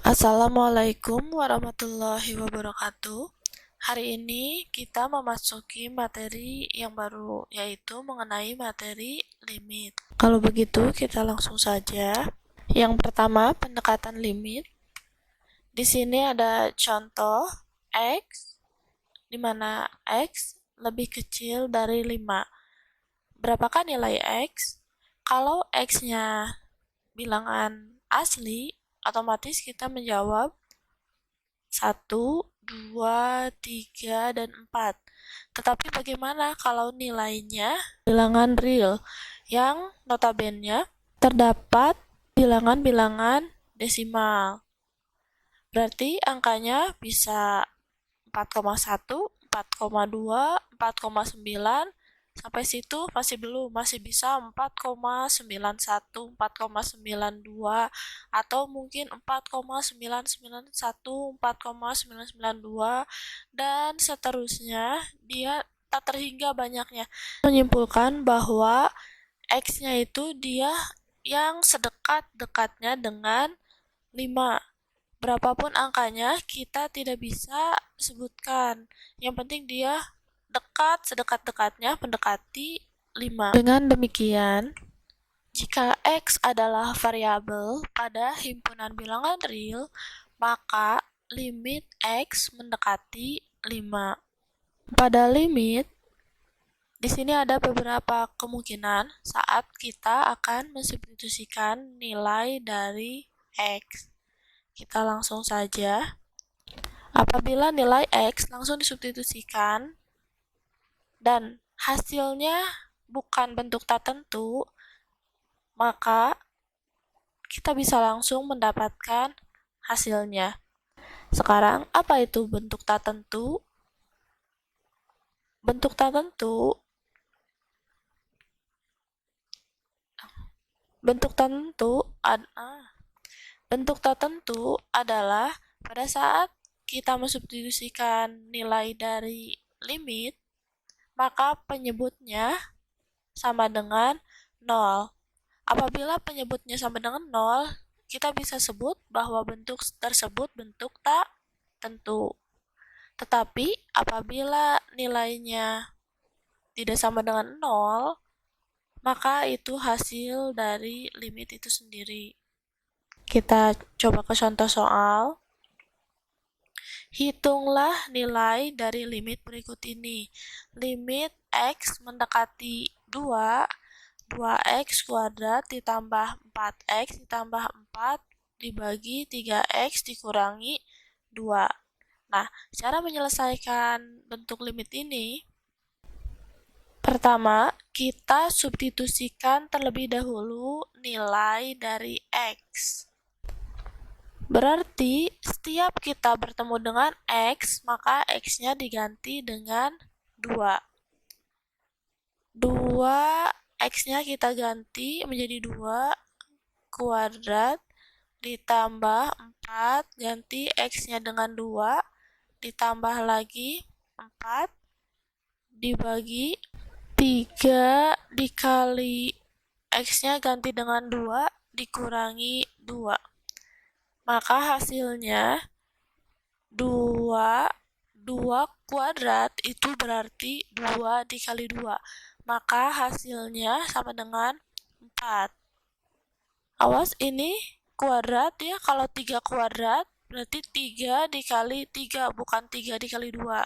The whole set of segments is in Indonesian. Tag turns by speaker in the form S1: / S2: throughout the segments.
S1: Assalamualaikum warahmatullahi wabarakatuh. Hari ini kita memasuki materi yang baru, yaitu mengenai materi limit. Kalau begitu, kita langsung saja. Yang pertama, pendekatan limit. Di sini ada contoh X, di mana X lebih kecil dari 5. Berapakah nilai X? Kalau X-nya bilangan asli, otomatis kita menjawab 1, 2, 3, dan 4. Tetapi bagaimana kalau nilainya bilangan real yang notabene terdapat bilangan-bilangan desimal? Berarti angkanya bisa 4,1, 4,2, 4,9, sampai situ masih bisa 4,91, 4,92, atau mungkin 4,991, 4,992, dan seterusnya. Dia tak terhingga banyaknya. Menyimpulkan bahwa X-nya itu dia yang sedekat-dekatnya dengan 5. Berapapun angkanya, kita tidak bisa sebutkan. Yang penting dia dekat, sedekat-dekatnya mendekati 5. Dengan demikian, jika X adalah variabel pada himpunan bilangan real, maka limit X mendekati 5. Pada limit, di sini ada beberapa kemungkinan saat kita akan mensubstitusikan nilai dari X. Kita langsung saja. Apabila nilai X langsung disubstitusikan dan hasilnya bukan bentuk tak tentu, maka kita bisa langsung mendapatkan hasilnya. Sekarang, apa itu bentuk tak tentu? Bentuk tak tentu bentuk tak tentu adalah pada saat kita mensubstitusikan nilai dari limit, maka penyebutnya sama dengan 0. Apabila penyebutnya sama dengan 0, kita bisa sebut bahwa bentuk tersebut bentuk tak tentu. Tetapi apabila nilainya tidak sama dengan 0, maka itu hasil dari limit itu sendiri. Kita coba ke contoh soal. Hitunglah nilai dari limit berikut ini. Limit X mendekati 2, 2x kuadrat ditambah 4x ditambah 4 dibagi 3x dikurangi 2. Nah, cara menyelesaikan bentuk limit ini, pertama, kita substitusikan terlebih dahulu nilai dari X. Berarti setiap kita bertemu dengan X, maka X-nya diganti dengan 2. 2 X-nya kita ganti menjadi 2 kuadrat ditambah 4, ganti X-nya dengan 2, ditambah lagi 4 dibagi 3 dikali X-nya ganti dengan 2 dikurangi 2. Maka hasilnya 2 kuadrat itu berarti 2 dikali 2. Maka hasilnya sama dengan 4. Awas, ini kuadrat ya. Kalau 3 kuadrat berarti 3 dikali 3, bukan 3 dikali 2.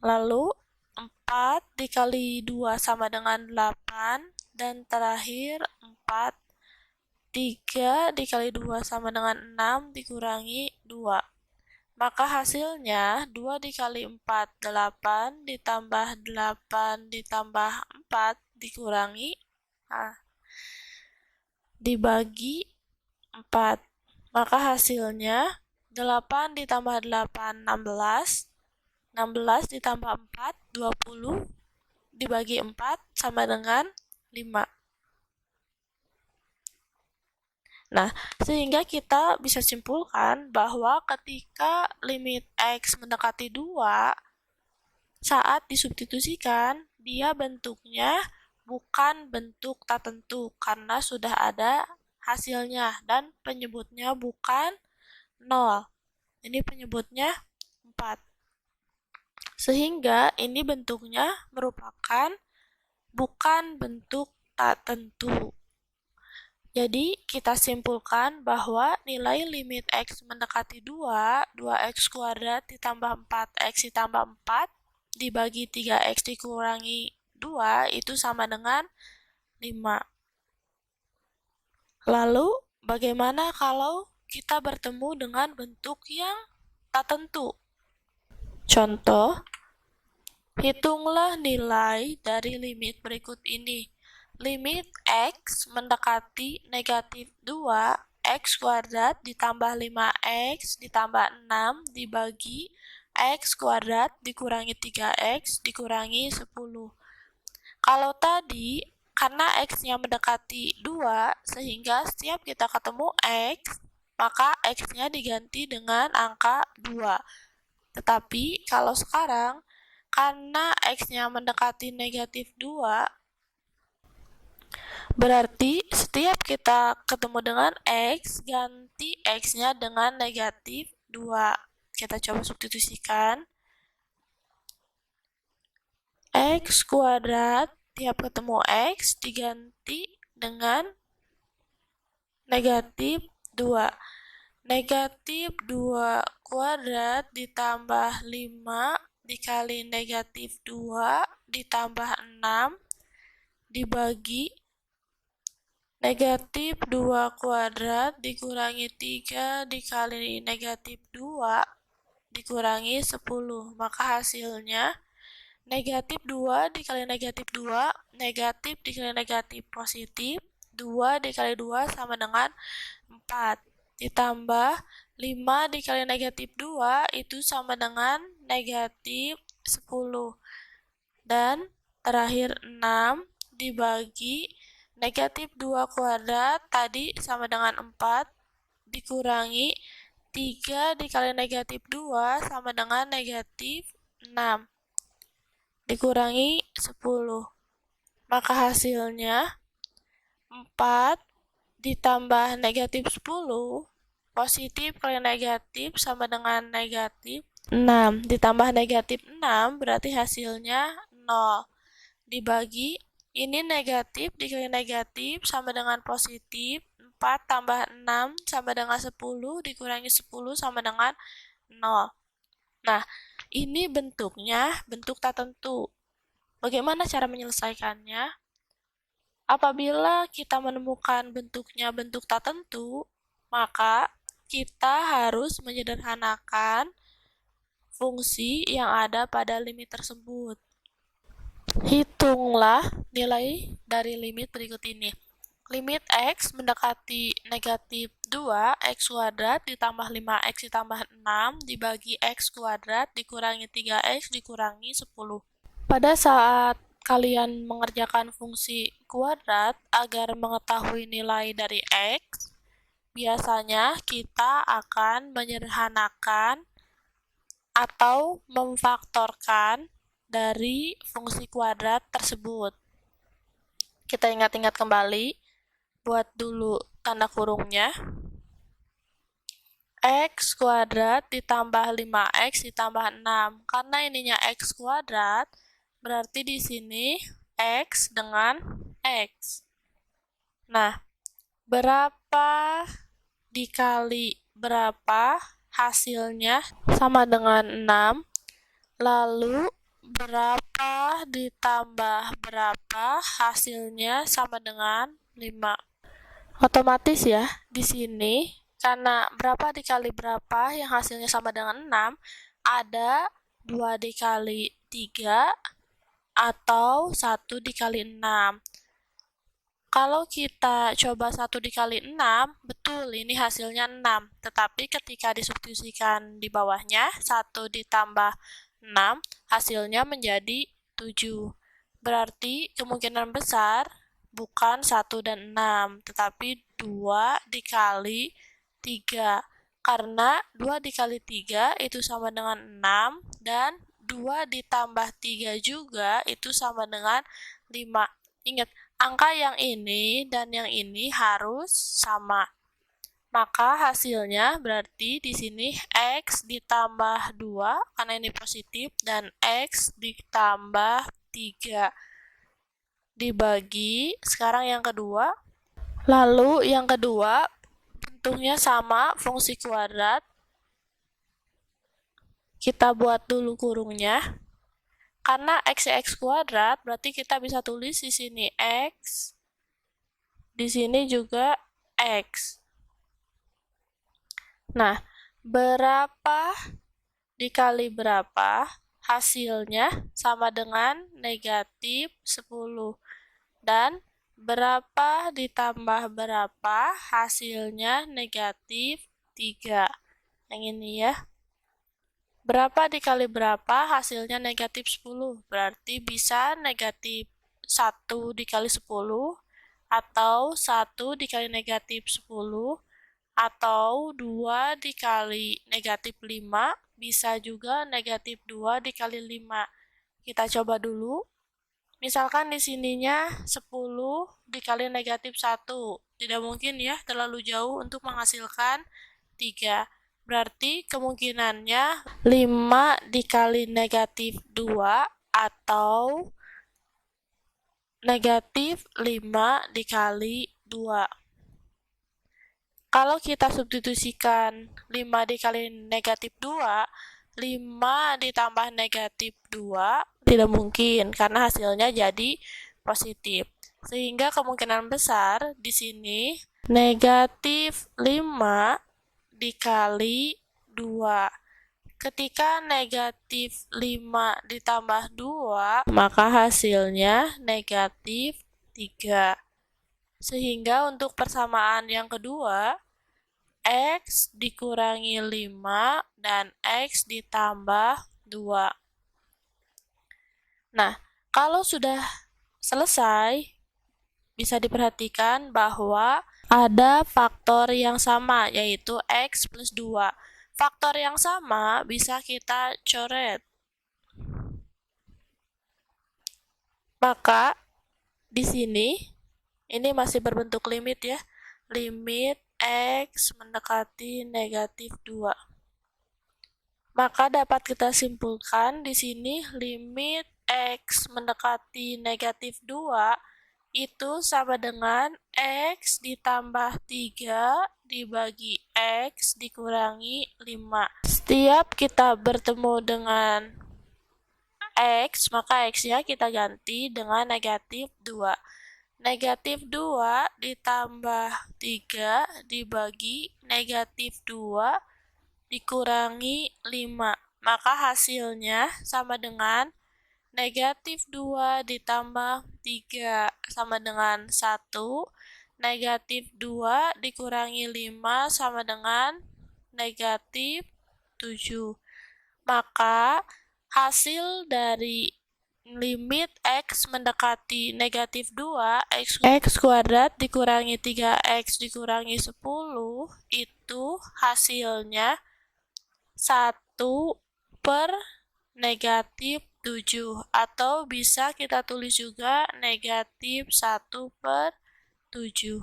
S1: Lalu 4 dikali 2 sama dengan 8. Dan terakhir 4 3 dikali 2 sama dengan 6 dikurangi 2. Maka hasilnya 2 dikali 4, 8 ditambah 8 ditambah 4 dikurangi dibagi 4. Maka hasilnya 8 ditambah 8, 16. 16 ditambah 4, 20 dibagi 4 sama dengan 5. Nah, sehingga kita bisa simpulkan bahwa ketika limit X mendekati 2, saat disubstitusikan, dia bentuknya bukan bentuk tak tentu karena sudah ada hasilnya dan penyebutnya bukan 0. Ini penyebutnya 4. Sehingga ini bentuknya merupakan bukan bentuk tak tentu. Jadi, kita simpulkan bahwa nilai limit X mendekati 2, 2X kuadrat ditambah 4X ditambah 4, dibagi 3X dikurangi 2, itu sama dengan 5. Lalu, bagaimana kalau kita bertemu dengan bentuk yang tak tentu? Contoh, hitunglah nilai dari limit berikut ini. Limit X mendekati negatif 2, X kuadrat ditambah 5X ditambah 6 dibagi X kuadrat dikurangi 3X dikurangi 10. Kalau tadi, karena X-nya mendekati 2, sehingga setiap kita ketemu X, maka X-nya diganti dengan angka 2. Tetapi, kalau sekarang, karena X-nya mendekati negatif 2, berarti setiap kita ketemu dengan X, ganti X-nya dengan negatif 2. Kita coba substitusikan. X kuadrat, tiap ketemu X, diganti dengan negatif 2. Negatif 2 kuadrat ditambah 5 dikali negatif 2 ditambah 6 dibagi negatif 2 kuadrat dikurangi 3 dikali negatif 2 dikurangi 10. Maka hasilnya negatif 2 dikali negatif 2, negatif dikali negatif positif, 2 dikali 2 sama dengan 4. Ditambah 5 dikali negatif 2 itu sama dengan negatif 10. Dan terakhir 6 dibagi negatif 2 kuadrat tadi sama dengan 4 dikurangi 3 dikali negatif 2 sama dengan negatif 6 dikurangi 10. Maka hasilnya 4 ditambah negatif 10 positif kali negatif sama dengan negatif 6 ditambah negatif 6 berarti hasilnya 0 dibagi ini negatif dikali negatif sama dengan positif 4 tambah 6 sama dengan 10 dikurangi 10 sama dengan 0. Nah, ini bentuknya bentuk tak tentu. Bagaimana cara menyelesaikannya? Apabila kita menemukan bentuknya bentuk tak tentu, maka kita harus menyederhanakan fungsi yang ada pada limit tersebut. Hitunglah nilai dari limit berikut ini. Limit X mendekati negatif 2, X kuadrat ditambah 5X ditambah 6 dibagi X kuadrat dikurangi 3X dikurangi 10. Pada saat kalian mengerjakan fungsi kuadrat agar mengetahui nilai dari X, biasanya kita akan menyederhanakan atau memfaktorkan dari fungsi kuadrat tersebut. Kita ingat-ingat kembali, buat dulu tanda kurungnya. X kuadrat ditambah 5X ditambah 6. Karena ininya X kuadrat, berarti di sini X dengan X. Nah, berapa dikali berapa hasilnya sama dengan 6. Lalu berapa ditambah berapa hasilnya sama dengan 5. Otomatis ya, di sini karena berapa dikali berapa yang hasilnya sama dengan 6, ada 2 dikali 3 atau 1 dikali 6. Kalau kita coba 1 dikali 6, betul ini hasilnya 6. Tetapi ketika disubstitusikan di bawahnya, 1 ditambah 6, hasilnya menjadi 7. Berarti kemungkinan besar bukan 1 dan 6, tetapi 2 dikali 3. Karena 2 dikali 3 itu sama dengan 6, dan 2 ditambah 3 juga itu sama dengan 5. Ingat, angka yang ini dan yang ini harus sama. Maka hasilnya berarti di sini X ditambah 2 karena ini positif dan X ditambah 3 dibagi. Sekarang yang kedua. Lalu yang kedua bentuknya sama, fungsi kuadrat. Kita buat dulu kurungnya. Karena X kuadrat berarti kita bisa tulis di sini X, di sini juga X. Nah, berapa dikali berapa hasilnya sama dengan negatif 10. Dan berapa ditambah berapa hasilnya negatif 3. Yang ini ya. Berapa dikali berapa hasilnya negatif 10. Berarti bisa negatif 1 dikali 10 atau 1 dikali negatif 10 atau 2 dikali negatif 5, bisa juga negatif 2 dikali 5. Kita coba dulu. Misalkan di sininya 10 dikali negatif 1. Tidak mungkin ya, terlalu jauh untuk menghasilkan 3. Berarti kemungkinannya 5 dikali negatif 2 atau negatif 5 dikali 2. Kalau kita substitusikan 5 dikali negatif 2, 5 ditambah negatif 2 tidak mungkin karena hasilnya jadi positif. Sehingga kemungkinan besar di sini negatif 5 dikali 2. Ketika negatif 5 ditambah 2, maka hasilnya negatif 3. Sehingga untuk persamaan yang kedua, X dikurangi 5 dan X ditambah 2. Nah, kalau sudah selesai, bisa diperhatikan bahwa ada faktor yang sama, yaitu X plus 2. Faktor yang sama bisa kita coret. Maka, di sini, ini masih berbentuk limit ya. Limit X mendekati negatif 2. Maka dapat kita simpulkan di sini limit X mendekati negatif 2 itu sama dengan X ditambah 3 dibagi X dikurangi 5. Setiap kita bertemu dengan X, maka X-nya kita ganti dengan negatif 2. Negatif 2 ditambah 3 dibagi negatif 2 dikurangi 5. Maka hasilnya sama dengan negatif 2 ditambah 3 sama dengan 1. Negatif 2 dikurangi 5 sama dengan negatif 7. Maka hasil dari limit X mendekati negatif 2, X kuadrat dikurangi 3X dikurangi 10, itu hasilnya 1 per negatif 7. Atau bisa kita tulis juga negatif 1 per 7.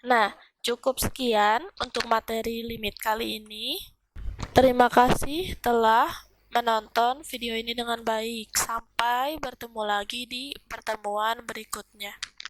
S1: Nah, cukup sekian untuk materi limit kali ini. Terima kasih telah menonton video ini dengan baik. Sampai bertemu lagi di pertemuan berikutnya.